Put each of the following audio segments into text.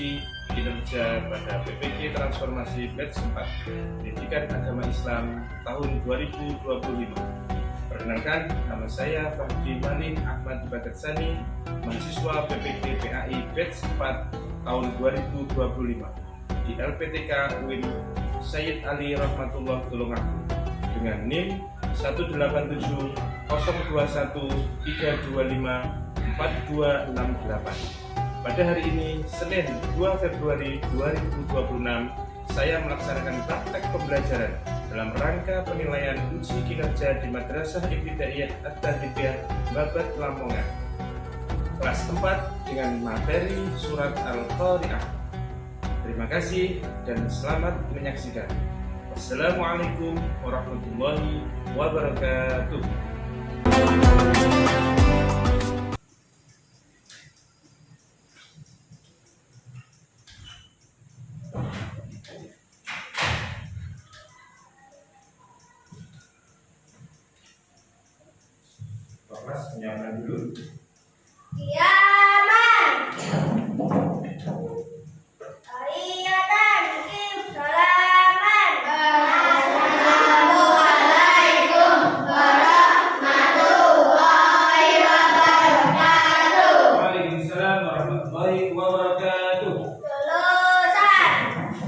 evaluasi kinerja pada PPK Transformasi Batch 4 Pendidikan Agama Islam tahun 2025. Perkenalkan, nama saya Fahdi Malik Ahmad Bagatsani, mahasiswa PPK PAI Batch 4 tahun 2025 di LPTK UIN Sayyid Ali Rahmatullah Tulungagung dengan NIM 187013254254268. Pada hari ini, Senin 2 Februari 2026, saya melaksanakan praktek pembelajaran dalam rangka penilaian uji kinerja di Madrasah Ibtidaiyah At-Tahdibiah Babat Lamongan, kelas 4 dengan materi surat Al-Qari'ah. Terima kasih dan selamat menyaksikan. Wassalamualaikum warahmatullahi wabarakatuh. Kelas menyiapkan dulu. Iya, Man. Tahiyatan, Kim, salaman. Assalamualaikum warahmatullahi wabarakatuh. Waalaikumsalam warahmatullahi wabarakatuh. Lulusan,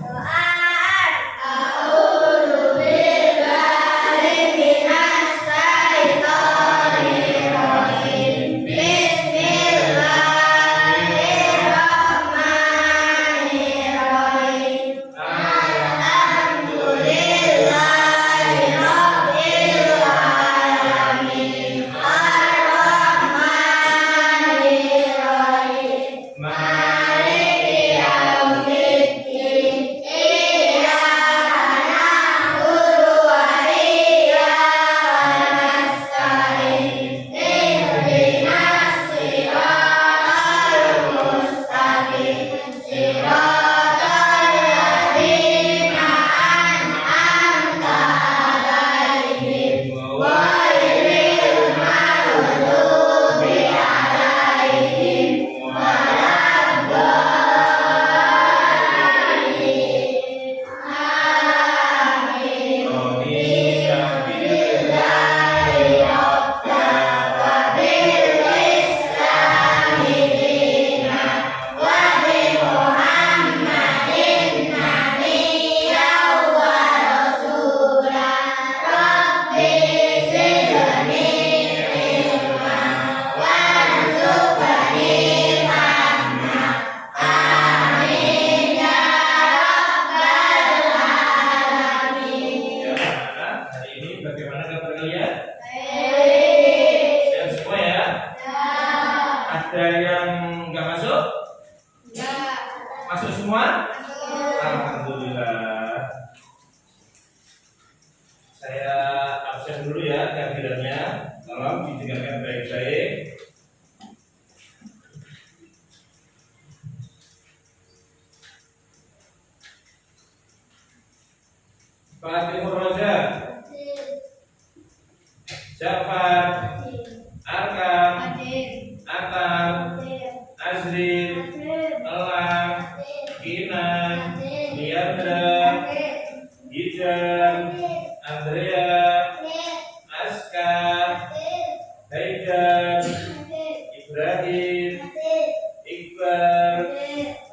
doaan. A'udzu billahi minas syaitonir rajim. Bismillahirrahmanirrahim. Alhamdulillahirabbil alamin. Ar-Rahmanirrahim. Maliki yaumiddin. Iyyaka na'budu wa iyyaka nasta'in. Ihdinas siratal mustaqim. Siratal ladzina an'amta 'alaihim ghairil maghdubi 'alaihim waladdallin. Amin. Radiya billahi rabban wa bil islami dinan wa bi Muhammadin nabiyyan wa rasulan. Rabbi zidni ilman warzuqni fahma. Amin ya rabbal alamin. Ya, anak-anak, hari ini bagaimana kabar kalian? Baik. Sehat semua ya? Ada yang nggak masuk? Masuk semua? Alhamdulillah. Saya absen dulu ya kehadirannya. Tolong didengarkan baik-baik. Fatimur Roja, Jafar, Arkam, Atam, Azrin, Elang, Kinan, Liandra, Gijan, Andrea, Aska, Haidar, Ibrahim, Iqbal,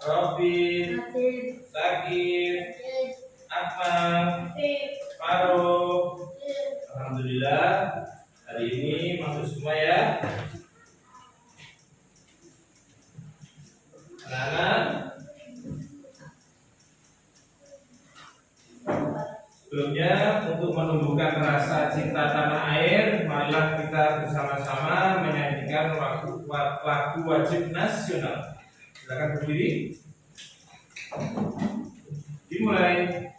Robin, Sakir, Akmal, Farouk. Alhamdulillah, hari ini masuk semua ya. Anak-anak, sebelumnya untuk menumbuhkan rasa cinta tanah air, marilah kita bersama-sama menyanyikan lagu wajib nasional. Silakan berdiri. Dimulai.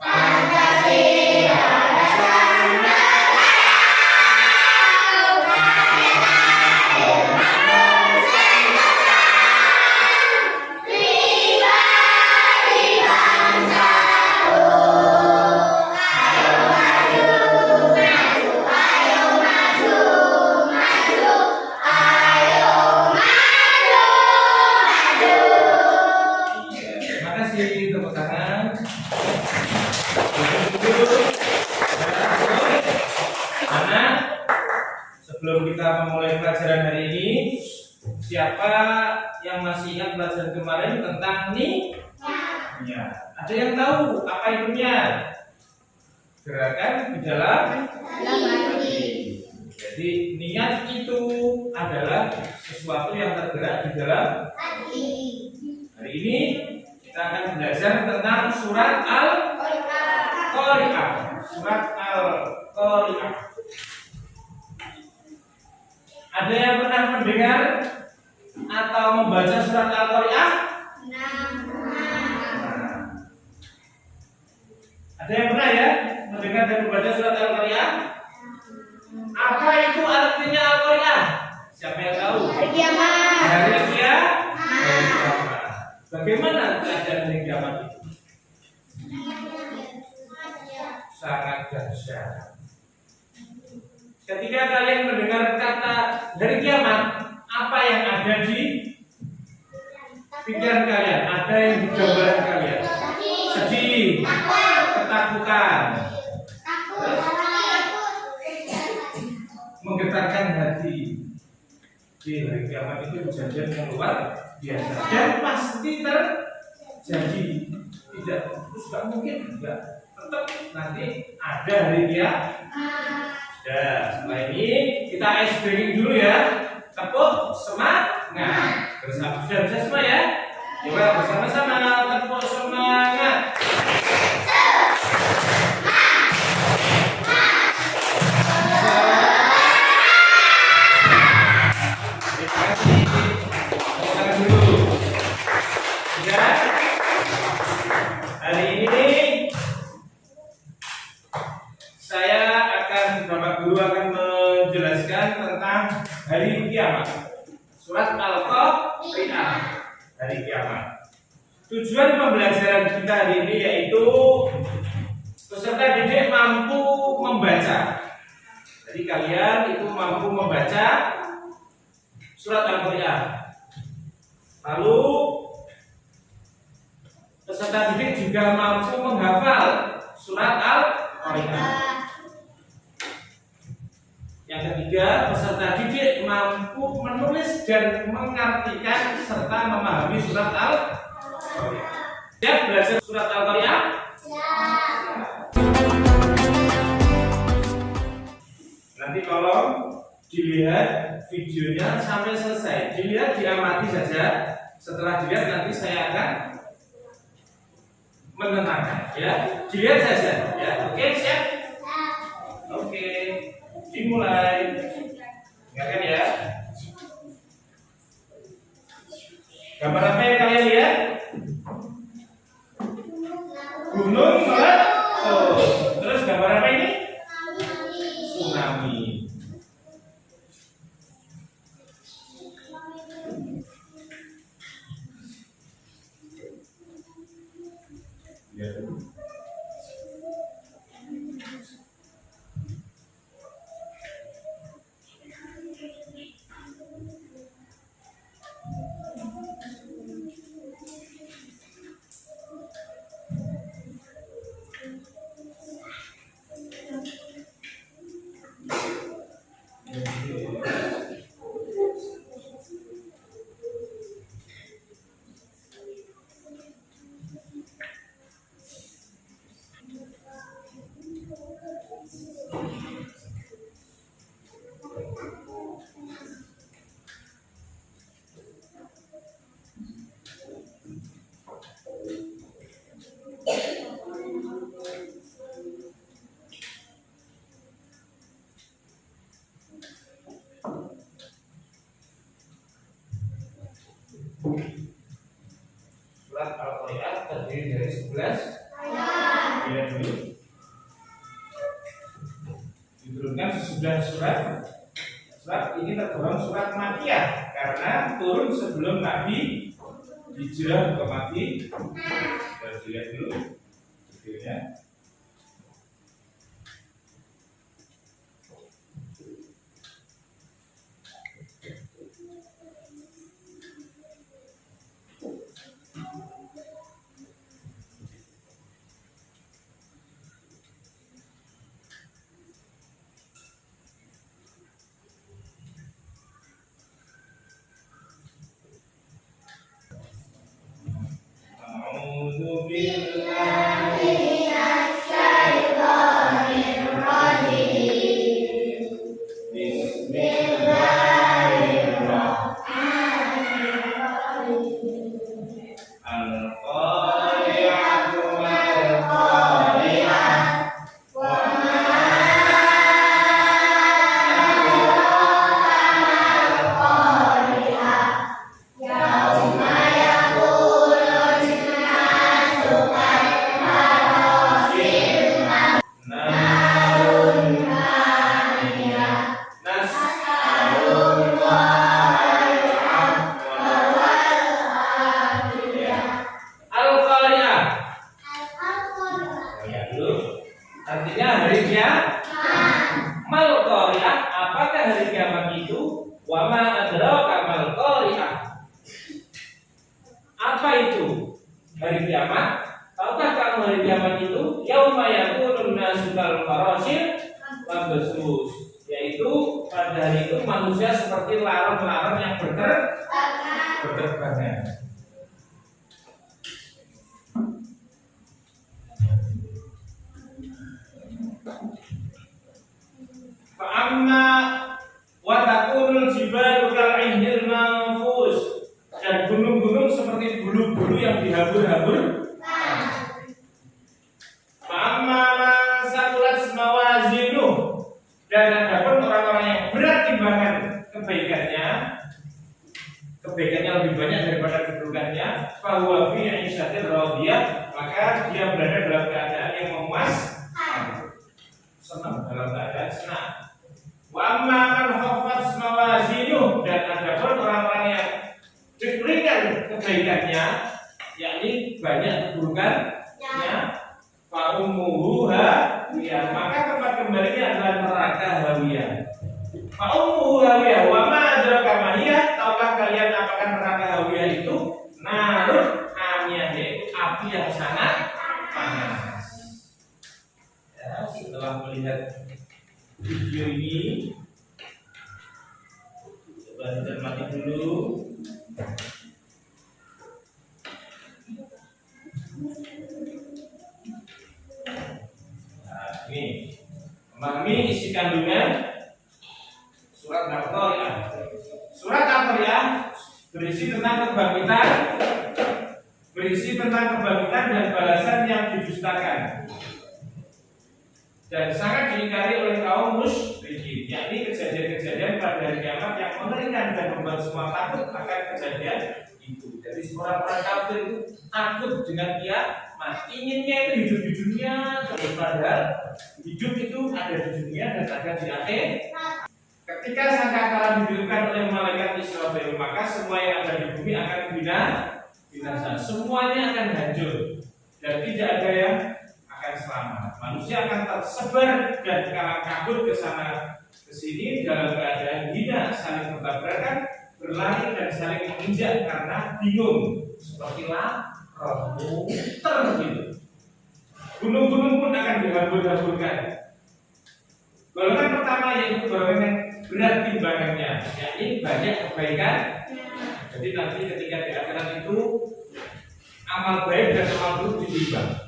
Pancasila Siapa yang masih ingat pelajaran kemarin tentang niat? Ada yang tahu apa itu niat? Gerakan di dalam hati. Jadi niat itu adalah sesuatu yang tergerak di dalam hati. Hari ini kita akan belajar tentang surat Al-Qari'ah. Surat Al-Qari'ah. Ada yang pernah mendengar atau membaca surat Al-Qari'ah? Ada yang pernah ya mendengar dan membaca surat Al-Qari'ah? Apa itu artinya Al-Qari'ah? Siapa yang tahu? Hari kiamat. Hari kiamat. Bagaimana keadaan hari kiamat itu? Sangat dahsyat. Ketika kalian mendengar kata hari kiamat, apa yang ada di pikiran kalian? Ada yang di gambaran kalian? Sedih, ketakutan, menggetarkan hati. Di hari kiamat itu kejadian yang luar biasa dan pasti terjadi. Tidak, terus gak mungkin enggak. Tetap nanti ada hari kiamat. Sudah, setelah ini kita ice breaking dulu ya. Tepuk semangat. Bersama sudah bisa semua ya? Coba bersama-sama tepuk semangat. Terima kasih. Tepuk tangan dulu. Sudah. Hari ini Bapak Guru akan menjelaskan tentang hari kiamat. Surat Al-Qari'ah, hari kiamat. Tujuan pembelajaran kita hari ini yaitu peserta didik mampu membaca. Jadi kalian itu mampu membaca surat Al-Qari'ah. Lalu peserta didik juga mampu menghafal surat Al-Qari'ah. Yang ketiga, peserta didik mampu menulis dan mengartikan serta memahami surat Al-Qari'ah. Siap belajar surat Al-Qari'ah? Nanti kalau dilihat videonya sampai selesai, dilihat diamati saja. Setelah dilihat nanti saya akan menerangkan, ya. Dilihat saja, ya. Oke, siap? Oke. Dimulai. Ingatkan ya. Gambar apa yang kalian lihat? Gunung meletus. Terus gambar apa ini? Tsunami. Lihat dulu. Surat Al-Qari'ah terdiri dari 11 ayat dulu. Diturunkan sesudah surat. Surat ini tergolong surat Makkiyah karena turun sebelum Nabi hijrah ke Makkah. Kita lihat dulu videonya. hari kiamat? Tahukah kamu hari kiamat itu? Yauma yakunun nasu kal farasyil mabsus, yaitu pada hari itu manusia seperti larang-larang yang berterbangan. Fa'amma wa takunul jibalu kal'ihnil manfus, dan gunung-gunung seperti bulu-bulu yang dihambur-hambur. Fa'amma man saqulat mawazinu, dan adapun orang-orang yang berat timbangan kebaikannya lebih banyak daripada keburukannya, fahuwa fi 'ishatir radiyah, maka dia berada dalam keadaan yang memuaskan, senang, dalam keadaan senang. Wa amma man khaffat mawazinu, dan adapun orang-orang yang diberikan kebaikannya, yakni banyak keburukannya, fa ummuhu hawiyah, maka tempat kembalinya adalah neraka hawiyah. Fa ummuhu hawiyah, wa ma adraka ma hiya, tahukah kalian apakah neraka hawiyah itu? Narun hamiyah, yaitu api yang sangat panas. Ya, setelah melihat video ini, coba cermati dulu. Nah, ini memahami isi kandungan surat Al-Qari'ah. Surat Al-Qari'ah berisi tentang kebangkitan dan balasan yang didustakan, dan sangat diingkari oleh kaum musyrikin, yakni kejadian-kejadian pada hari kiamat yang mengerikan dan membuat semua takut akan kejadian itu. Jadi orang-orang kafir itu takut dengan kiamat, inginnya itu hidup di dunia, terus padahal hidup itu ada di dunia dan ada di akhir. Ketika sangkakala didirikan oleh malaikat Israfil, maka semua yang ada di bumi akan binasa, semuanya akan hancur dan tidak ada yang akan selamat. Manusia akan tersebar dan kalang kabut ke sana ke sini dalam keadaan hina, saling bertabrakan, berlari dan saling menginjak karena bingung, seperti muter gitu. Gunung-gunung pun akan dihambur-hamburkan. Golongan pertama yaitu golongan yang berat timbangannya, yakni banyak kebaikan. Jadi nanti ketika di akhirat itu amal baik dan amal buruk ditimbang.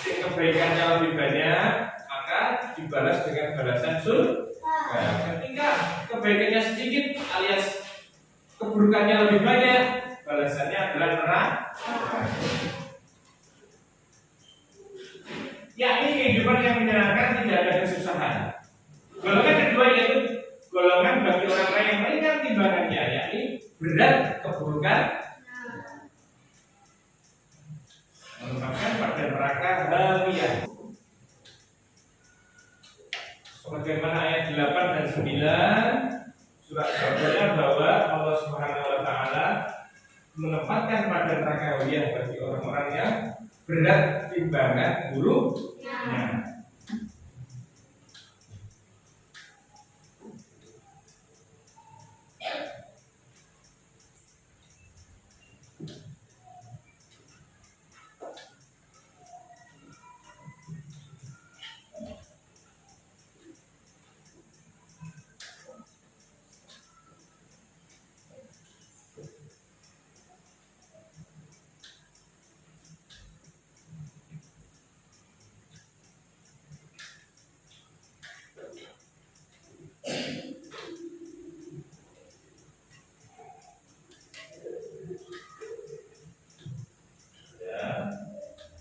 Kebaikannya lebih banyak, maka dibalas dengan balasan surga. Ketika kebaikannya sedikit alias keburukannya lebih banyak, balasannya adalah neraka. Yakni kehidupan yang menyenangkan, tidak ada kesusahan. Golongan kedua yaitu golongan bagi orang-orang yang ringan timbangannya, yakni berat keburukan, menempatkan pada neraka hawiyah. Sebagaimana ayat 8 dan 9 surat Al-Baqarah, bahwa Allah Subhanahu wa taala menempatkan pada neraka hawiyah bagi orang-orang yang berat timbangan buruknya.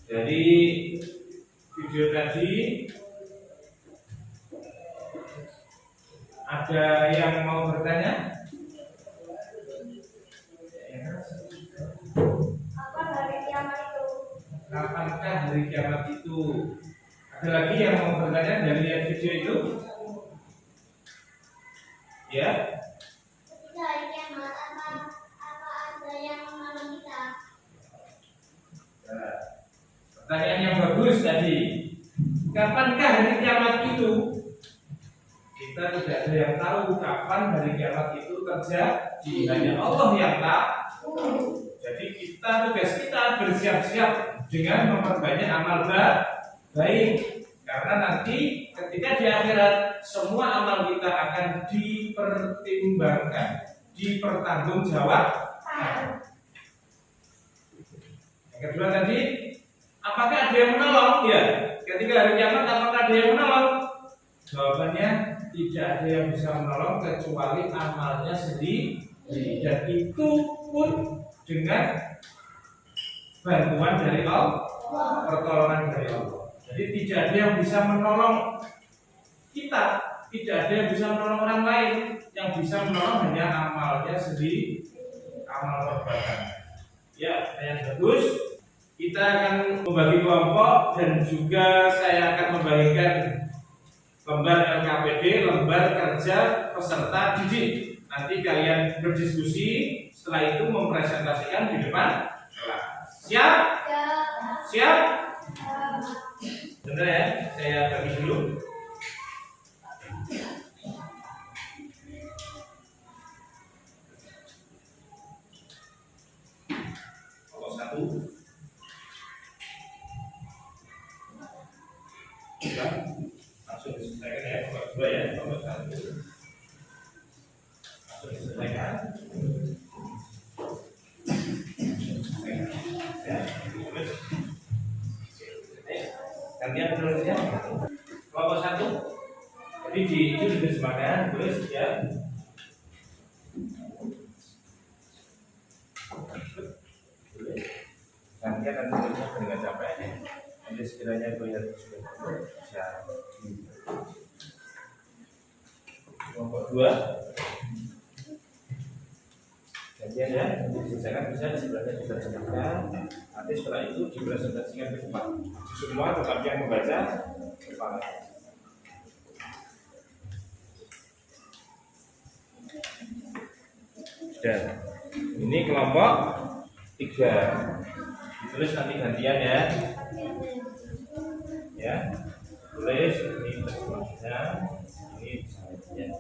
Jadi video tadi ada yang mau bertanya? Apa hari kiamat itu? Kapankah hari kiamat itu? Ada lagi yang mau bertanya dari video itu? Ya? Ketika hari kiamat, apa ada yang menolong kita? Nah, pertanyaan yang bagus tadi. Kapankah hari kiamat itu? Kita tidak ada yang tahu kapan hari kiamat itu terjadi. Hanya Allah yang tahu. Jadi kita tugas kita bersiap-siap dengan memperbanyak amal baik, karena nanti ketika di akhirat semua amal kita akan dipertimbangkan, dipertanggungjawabkan. Yang kedua tadi, apakah ada yang menolong? Ya, ketika hari kiamat apakah ada yang menolong? Jawabannya tidak ada yang bisa menolong kecuali amalnya sendiri, dan itu pun dengan bantuan dari Allah, pertolongan dari Allah. Jadi tidak ada yang bisa menolong kita, tidak ada yang bisa menolong orang lain. Yang bisa menolong hanya amalnya sendiri, amal perbuatan. Ya, yang bagus. Kita akan membagi kelompok dan juga saya akan membagikan lembar LKPD, lembar kerja peserta didik. Nanti kalian berdiskusi, setelah itu mempresentasikan di depan kelas. Siap? Siap? Benar ya? Saya bagi dulu. Kelompok 1. Langsung diselesaikan ya, kelompok 2 ya, kelompok 1. Langsung diselesaikan. Gantian penulisnya. Kelompok 1. Jadi itu diterjemahkan, tulis ya. Gantian dan tulisnya dengan capek. Nanti sekiranya lihat sudah bisa. Kelompok 2. Gantian ya, diselesaikan bisa di sebelahnya diterjemahkan. Nanti setelah itu dipresentasikan ke depan. Semua tetap yang membaca kepala. Dan ini kelompok 3. Ditulis nanti gantian ya. Ya, tulis ini terjemahnya, ini ya.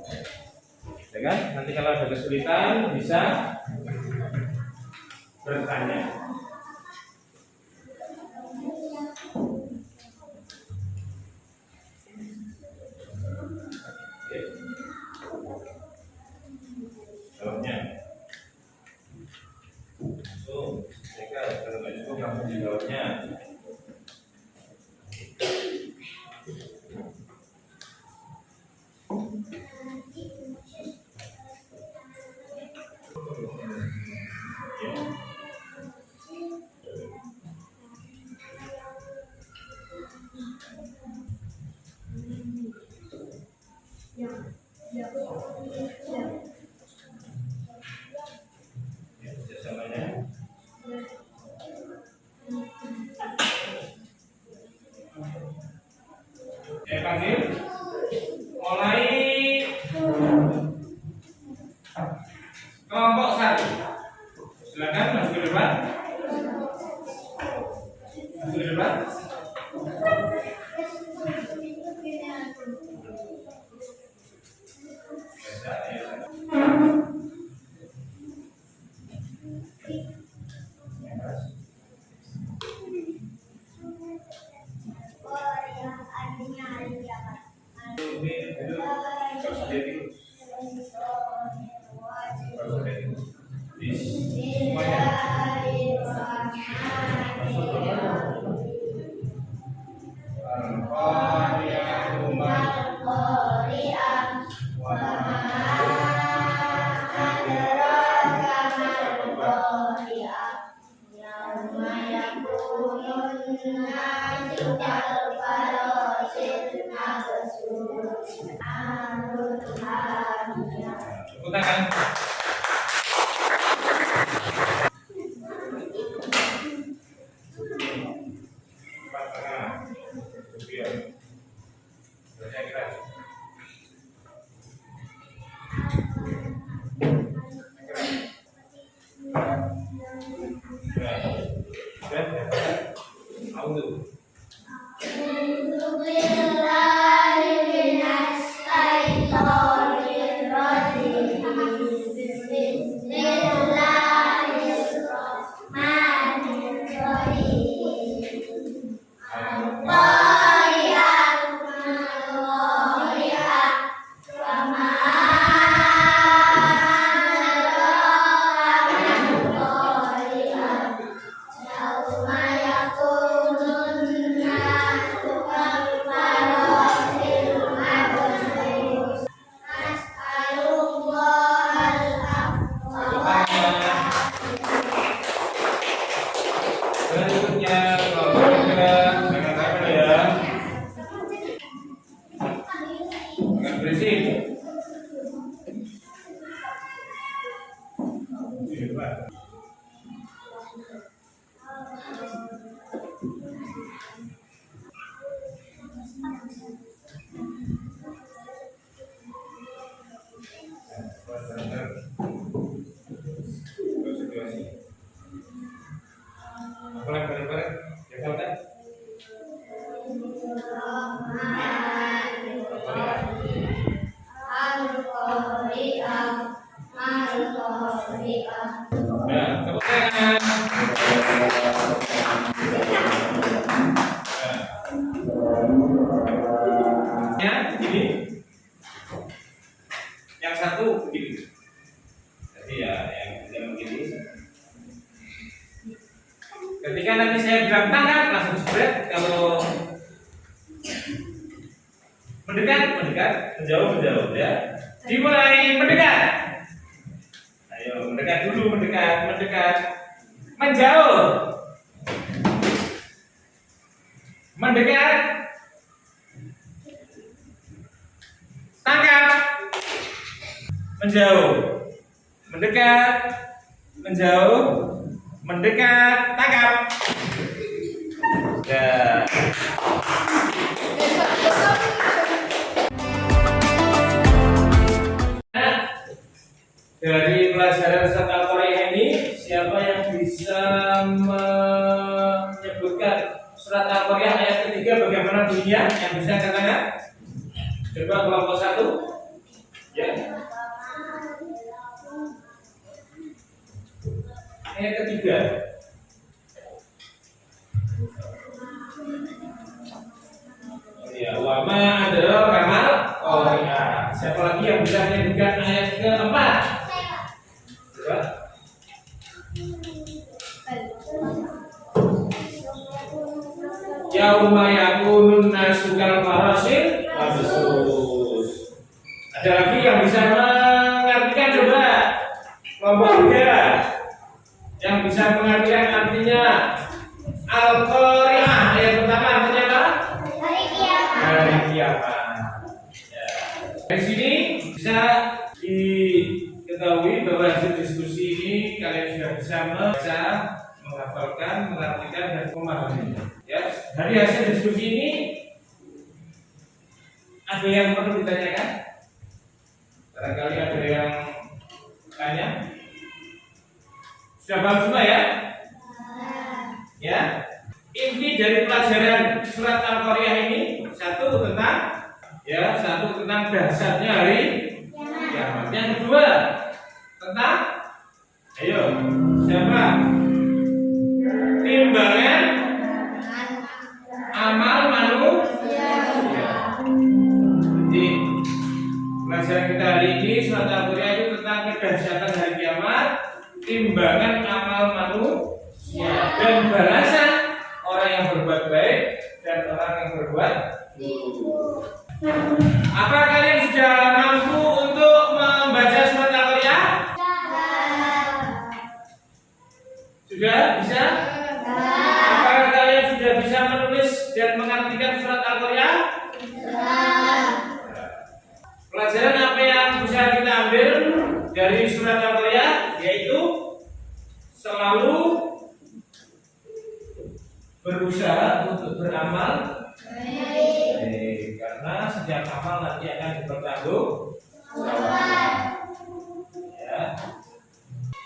Ya kan? Nanti kalau ada kesulitan bisa bertanya. Jawabnya. So, kalau nggak cukup langsung dijawabnya. Panggil mulai kelompok 1. Silakan masuk ke depan. Masuk ke depan. Bismillahirrahmanirrahim. sih? Mulai bareng-bareng. Ya kan? Nah, tepuk tangan. Ya, begini. Yang satu begini. Jadi ya, yang begini. Ketika nanti saya bilang tangan, langsung spread. Kalau mendekat, menjauh ya. Dimulai mendekat. Ayo, mendekat dulu, mendekat. Menjauh. Mendekat. Tangkap. Menjauh. Mendekat. Menjauh. Mendekat, tangkap. Ya. Dari pelajaran surat Al-Qari'ah ini, siapa yang bisa menyebutkan surat Al-Qari'ah ayat ketiga bagaimana bunyinya? Yang bisa katakan? Coba kelompok satu. Ya. Ayat ketiga. Ya, wa ma adraka kamal qari'ah. Siapa lagi yang bisa menyebutkan ayat keempat? Coba. Yauma yakunun nasu kal farasil mabsus. Ada lagi yang bisa mengartikan? Coba kelompok tiga yang bisa mengartikan artinya Al-Qari'ah. Ayat pertama artinya apa? Hari kiamat. Ya. Dari sini bisa diketahui bahwa hasil diskusi ini kalian sudah bisa membaca, menghafalkan, mengartikan dan memahami. Ya, dari hasil diskusi ini ada yang perlu ditanyakan? Barangkali ada yang tanya? Sudah paham semua ya? Ya. Inti dari pelajaran surat Al-Qari'ah ini satu tentang dasarnya hari kiamat. Yang kedua tentang siapa? Timbangan amal manusia. Jadi pelajaran kita hari ini surat Al-Qari'ah itu tentang kedahsyatan hari kiamat, timbangan amal manusia dan balasan orang yang berbuat baik dan orang yang berbuat buruk. Apa kalian sudah mampu untuk membaca surat Al-Qari'ah? Sudah bisa? Apakah kalian sudah bisa menulis dan mengartikan surat Al-Qari'ah? Pelajaran apa yang bisa kita ambil dari surat Al-Qari'ah? Yaitu selalu berusaha untuk beramal baik, karena setiap amal nanti akan dipertanggungjawabkan. Ya.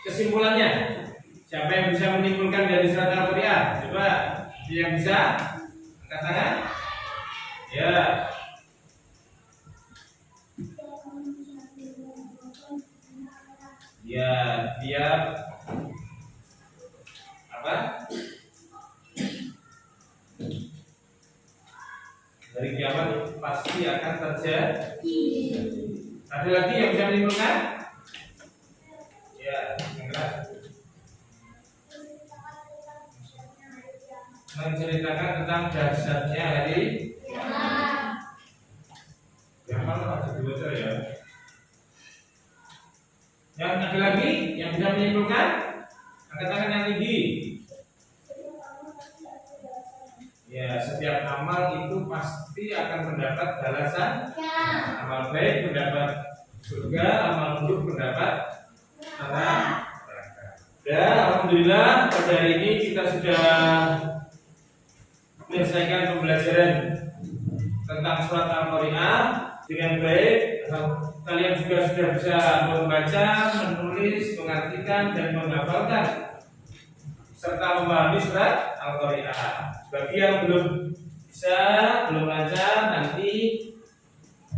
Kesimpulannya, siapa yang bisa menyimpulkan dari surat Al-Qari'ah? Coba, yang bisa angkat tangan. Ya. Ya, dia apa? Dari kiamat pasti akan terjadi. Ada lagi yang bisa menyimpulkan? Ya, menceritakan tentang dahsyatnya hari kiamat. Harus dibaca ya. Yang ada lagi yang bisa menyimpulkan? Angkat tangan yang tinggi. Ya, setiap amal itu pasti akan mendapat balasan. Amal baik mendapat surga, amal buruk mendapat neraka. Dan alhamdulillah pada hari ini kita sudah menyelesaikan pembelajaran tentang surat Al-Qari'ah dengan baik. kalian juga sudah bisa membaca, menulis, mengartikan, dan menghafalkan serta memahami surat Al-Qari'ah. Bagi yang belum bisa, belum lancar, nanti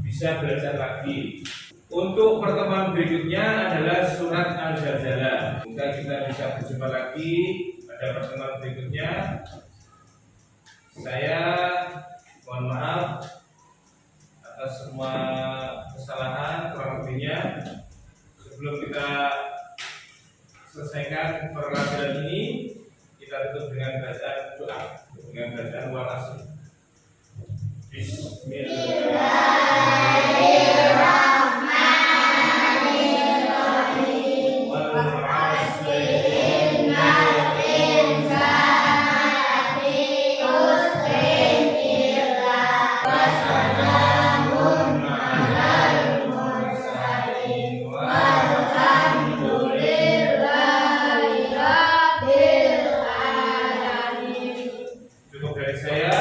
bisa belajar lagi. Untuk pertemuan berikutnya adalah surat Al-Zalzalah. Semoga kita bisa berjumpa lagi pada pertemuan berikutnya. Saya mohon maaf atas semua kesalahan kurang lebihnya. Sebelum kita selesaikan pelajaran ini, kita tutup dengan bacaan doa, dengan bacaan wal asr. Bismillahirrahmanirrahim. Wal asr innal insana lafi khusrin illa wassalamun alal mursalin walhamdulillahi rabbil alamin. Cukup dari saya.